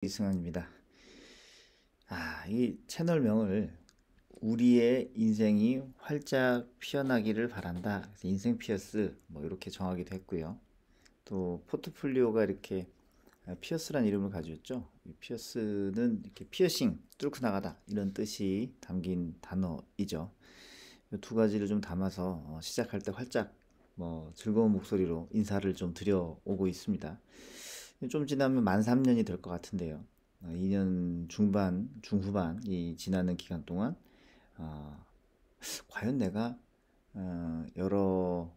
이승환입니다. 이 채널명을 우리의 인생이 활짝 피어나기를 바란다. 그래서 인생 피어스 뭐 이렇게 정하기도 했고요. 또 포트폴리오가 이렇게 피어스란 이름을 가지고 있죠. 이 피어스는 이렇게 피어싱, 뚫고 나가다 이런 뜻이 담긴 단어이죠. 이 두 가지를 좀 담아서 시작할 때 활짝 즐거운 목소리로 인사를 좀 드려오고 있습니다. 좀 지나면 만 3년이 될 것 같은데요. 2년 중반, 중후반 이 지나는 기간 동안 어, 과연 내가 여러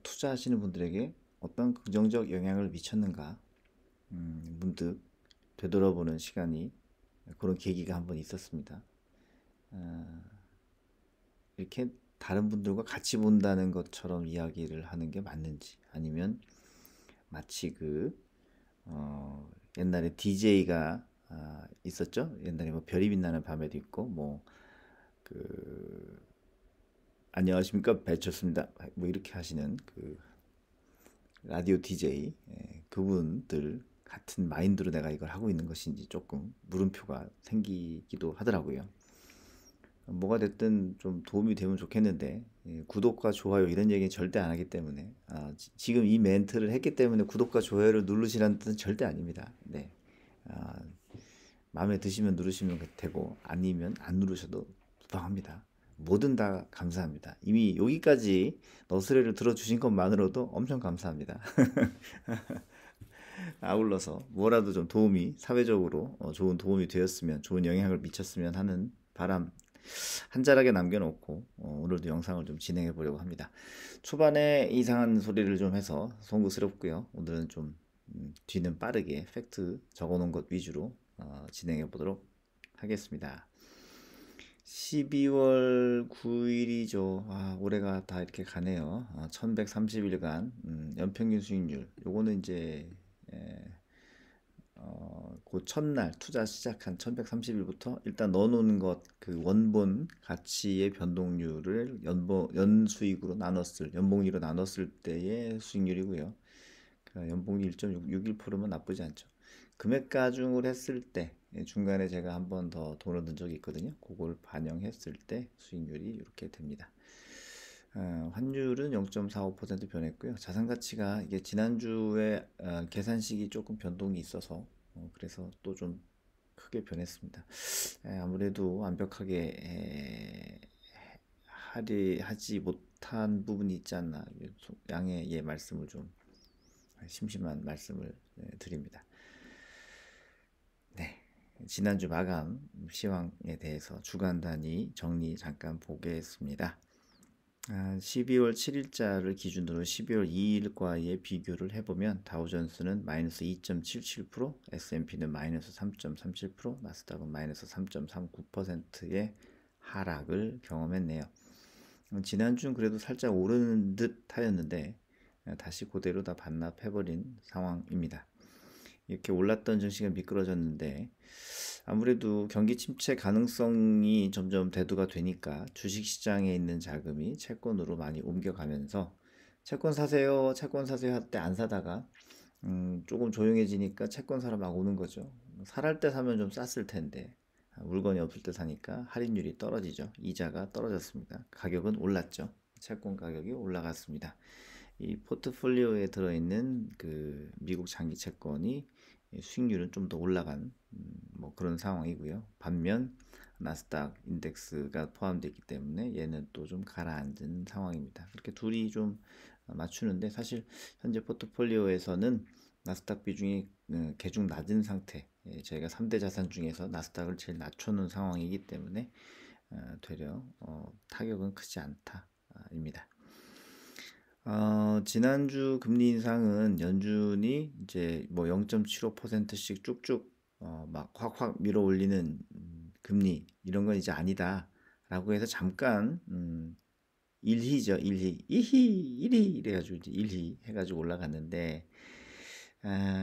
투자하시는 분들에게 어떤 긍정적 영향을 미쳤는가 문득 되돌아보는 시간이 그런 계기가 한번 있었습니다. 이렇게 다른 분들과 같이 본다는 것처럼 이야기를 하는 게 맞는지 아니면 마치 옛날에 DJ가 있었죠. 옛날에 뭐 별이 빛나는 밤에도 있고 그 안녕하십니까 배쳤습니다. 뭐 이렇게 하시는 그 라디오 DJ 그분들 같은 마인드로 내가 이걸 하고 있는 것인지 조금 물음표가 생기기도 하더라고요. 뭐가 됐든 좀 도움이 되면 좋겠는데 구독과 좋아요 이런 얘기는 절대 안 하기 때문에 지금 이 멘트를 했기 때문에 구독과 좋아요를 누르시라는 뜻은 절대 아닙니다. 네. 아, 마음에 드시면 누르시면 되고 아니면 안 누르셔도 무방합니다. 뭐든 다 감사합니다. 이미 여기까지 너스레를 들어주신 것만으로도 엄청 감사합니다. 아울러서 뭐라도 좀 도움이 사회적으로 좋은 도움이 되었으면 좋은 영향을 미쳤으면 하는 바람 한 자락에 남겨놓고 오늘도 영상을 좀 진행해 보려고 합니다. 초반에 이상한 소리를 좀 해서 송구스럽고요. 오늘은 좀 뒤는 빠르게 팩트 적어놓은 것 위주로 진행해 보도록 하겠습니다. 12월 9일이죠. 올해가 다 이렇게 가네요. 1130일간 연평균 수익률. 요거는 이제 그 첫날 투자 시작한 1130일부터 일단 넣어놓는 것 그 원본 가치의 변동률을 연수익으로 나눴을 연봉리로 나눴을 때의 수익률이고요. 그 연봉률 1.61%면 나쁘지 않죠. 금액 가중을 했을 때 중간에 제가 한 번 더 돈을 넣은 적이 있거든요. 그걸 반영했을 때 수익률이 이렇게 됩니다. 환율은 0.45% 변했고요. 자산 가치가 이게 지난주에 계산식이 조금 변동이 있어서 그래서 또 좀 크게 변했습니다. 아무래도 완벽하게 하지 못한 부분이 있지 않나 양해 의 말씀을 좀 심심한 말씀을 드립니다. 네. 지난주 마감 시황에 대해서 주간 단위 정리 잠깐 보겠습니다. 12월 7일자를 기준으로 12월 2일과의 비교를 해보면 다우존스는 마이너스 2.77%, S&P는 마이너스 3.37%, 나스닥은 마이너스 3.39%의 하락을 경험했네요. 지난주는 그래도 살짝 오르는 듯 하였는데 다시 그대로 다 반납해버린 상황입니다. 이렇게 올랐던 증시가 미끄러졌는데 아무래도 경기 침체 가능성이 점점 대두가 되니까 주식시장에 있는 자금이 채권으로 많이 옮겨가면서 채권 사세요, 채권 사세요 할 때 안 사다가 조금 조용해지니까 채권 사러 막 오는 거죠. 살할 때 사면 좀 쌌을 텐데 물건이 없을 때 사니까 할인율이 떨어지죠. 이자가 떨어졌습니다. 가격은 올랐죠. 채권 가격이 올라갔습니다. 이 포트폴리오에 들어있는 그 미국 장기 채권이 수익률은 좀 더 올라간 뭐 그런 상황이고요. 반면 나스닥 인덱스가 포함되어 있기 때문에 얘는 또 좀 가라앉은 상황입니다. 이렇게 둘이 좀 맞추는데 사실 현재 포트폴리오에서는 나스닥 비중이 계중 낮은 상태. 저희가 3대 자산 중에서 나스닥을 제일 낮춰놓은 상황이기 때문에 되려 타격은 크지 않다입니다. 지난주 금리 인상은 연준이 이제 뭐 0.75%씩 쭉쭉 막 확확 밀어 올리는 금리 이런 건 이제 아니다라고 해서 잠깐 일희죠, 일희, 이희, 일희 이래가지고 이제 일희 해가지고 올라갔는데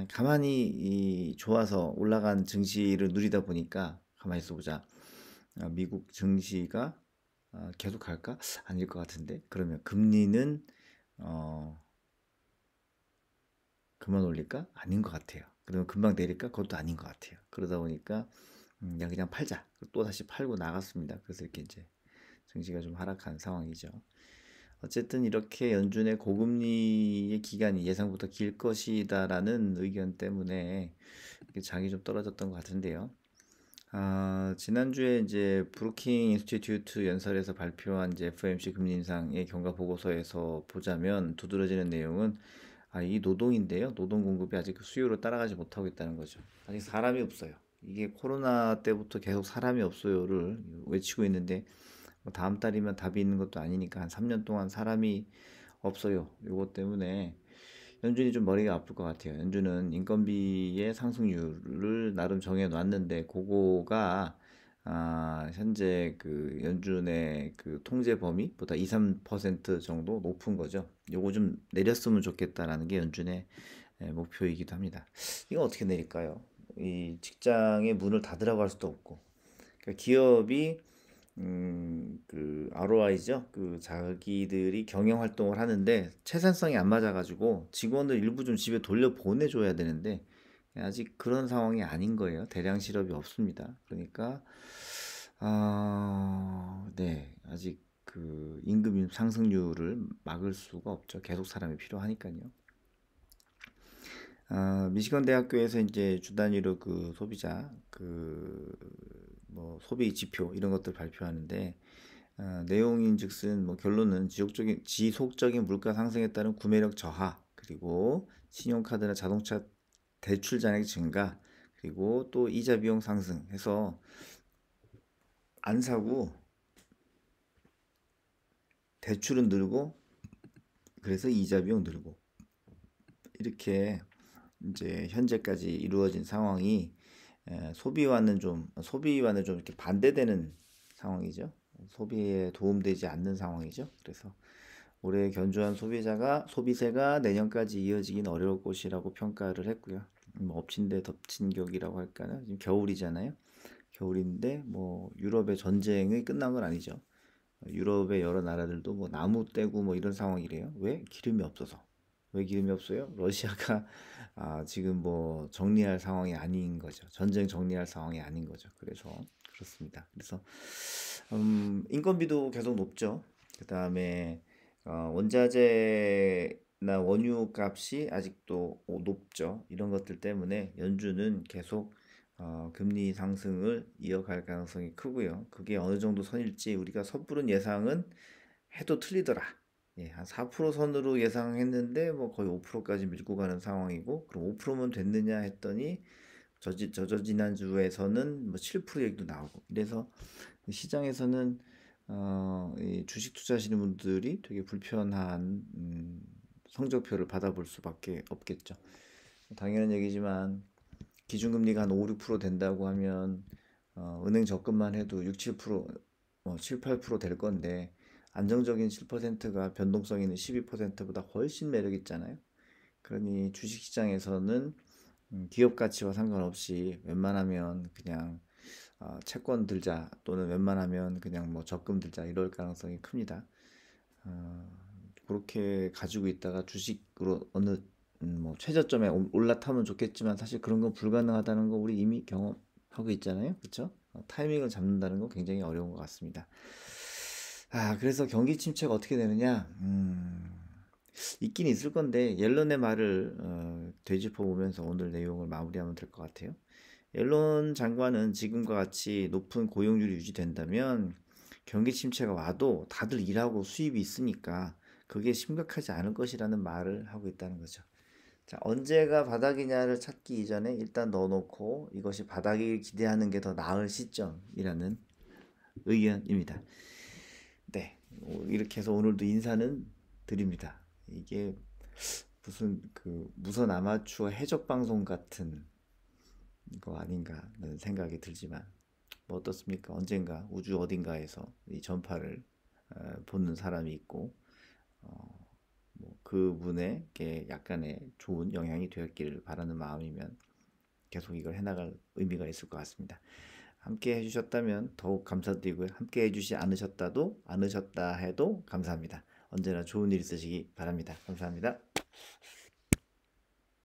가만히 좋아서 올라간 증시를 누리다 보니까 가만히 있어보자. 미국 증시가 계속 갈까? 아닐 것 같은데 그러면 금리는 그만 올릴까? 아닌 것 같아요. 그러면 금방 내릴까? 그것도 아닌 것 같아요. 그러다 보니까 야 그냥 팔자. 또 다시 팔고 나갔습니다. 그래서 이렇게 이제 증시가 좀 하락한 상황이죠. 어쨌든 이렇게 연준의 고금리의 기간이 예상보다 길 것이다라는 의견 때문에 장이 좀 떨어졌던 것 같은데요. 지난주에 이제 브루킹 인스티튜트 연설에서 발표한 이제 FOMC 금리 인상의 경과 보고서에서 보자면 두드러지는 내용은 이 노동인데요. 노동 공급이 아직 그 수요로 따라가지 못하고 있다는 거죠. 아직 사람이 없어요. 이게 코로나 때부터 계속 사람이 없어요를 외치고 있는데 뭐 다음 달이면 답이 있는 것도 아니니까 한 3년 동안 사람이 없어요. 요거 때문에 연준이 좀 머리가 아플 것 같아요. 연준은 인건비의 상승률을 나름 정해 놨는데 그거가 현재 그 연준의 그 통제 범위보다 2, 3% 정도 높은 거죠. 요거 좀 내렸으면 좋겠다라는 게 연준의 목표이기도 합니다. 이건 어떻게 내릴까요? 이 직장의 문을 닫으라고 할 수도 없고, 그러니까 기업이 그 ROI죠. 그 자기들이 경영 활동을 하는데 채산성이 안 맞아가지고 직원들 일부 좀 집에 돌려 보내줘야 되는데 아직 그런 상황이 아닌 거예요. 대량 실업이 없습니다. 그러니까 네, 아직 그 임금 상승률을 막을 수가 없죠. 계속 사람이 필요하니까요. 미시건 대학교에서 이제 주 단위로 그 소비자 그 뭐 소비 지표 이런 것들 발표하는데 내용인즉슨 뭐 결론은 지속적인 물가 상승에 따른 구매력 저하, 그리고 신용카드나 자동차 대출 잔액 증가, 그리고 또 이자 비용 상승해서 안 사고 대출은 늘고 그래서 이자 비용 늘고 이렇게 이제 현재까지 이루어진 상황이 소비와는 좀 이렇게 반대되는 상황이죠. 소비에 도움되지 않는 상황이죠. 그래서 올해 견조한 소비세가 내년까지 이어지긴 어려울 것이라고 평가를 했고요. 뭐 엎친 데 덮친 격이라고 할까요? 지금 겨울이잖아요. 겨울인데 뭐 유럽의 전쟁이 끝난 건 아니죠. 유럽의 여러 나라들도 뭐 나무 떼고 뭐 이런 상황이래요. 왜? 기름이 없어서. 왜 기름이 없어요? 러시아가 지금 뭐 정리할 상황이 아닌 거죠. 전쟁 정리할 상황이 아닌 거죠. 그래서 그렇습니다. 그래서 인건비도 계속 높죠. 그 다음에 원자재나 원유 값이 아직도 높죠. 이런 것들 때문에 연준은 계속 금리 상승을 이어갈 가능성이 크고요. 그게 어느 정도 선일지 우리가 섣부른 예상은 해도 틀리더라. 예, 한 4% 선으로 예상했는데 뭐 거의 5%까지 밀고 가는 상황이고, 그럼 5%면 됐느냐 했더니 지난주에서는 뭐 7% 얘기도 나오고, 이래서 시장에서는 이 주식 투자하시는 분들이 되게 불편한 성적표를 받아볼 수밖에 없겠죠. 당연한 얘기지만 기준금리가 한 5, 6% 된다고 하면 은행 적금만 해도 6, 7%, 7, 8%될 건데 안정적인 7%가 변동성 있는 12%보다 훨씬 매력 있잖아요. 그러니 주식시장에서는 기업 가치와 상관없이 웬만하면 그냥 채권 들자, 또는 웬만하면 그냥 뭐 적금 들자, 이럴 가능성이 큽니다. 그렇게 가지고 있다가 주식으로 어느 뭐 최저점에 올라타면 좋겠지만 사실 그런 건 불가능하다는 거 우리 이미 경험하고 있잖아요. 그렇죠? 타이밍을 잡는다는 건 굉장히 어려운 것 같습니다. 그래서 경기 침체가 어떻게 되느냐? 있긴 있을 건데 옐런의 말을 되짚어 보면서 오늘 내용을 마무리하면 될 것 같아요. 옐런 장관은 지금과 같이 높은 고용률이 유지된다면 경기 침체가 와도 다들 일하고 수입이 있으니까 그게 심각하지 않을 것이라는 말을 하고 있다는 거죠. 자, 언제가 바닥이냐를 찾기 이전에 일단 넣어놓고 이것이 바닥을 기대하는 게 더 나을 시점이라는 의견입니다. 네, 이렇게 해서 오늘도 인사는 드립니다. 이게 무슨 그 무선 아마추어 해적 방송 같은 거 아닌가라는 생각이 들지만 뭐 어떻습니까? 언젠가 우주 어딘가에서 이 전파를 보는 사람이 있고 뭐 그분에게 약간의 좋은 영향이 되었기를 바라는 마음이면 계속 이걸 해나갈 의미가 있을 것 같습니다. 함께 해주셨다면 더욱 감사드리고요. 함께 해주시 않으셨다 해도 감사합니다. 언제나 좋은 일 있으시기 바랍니다. 감사합니다.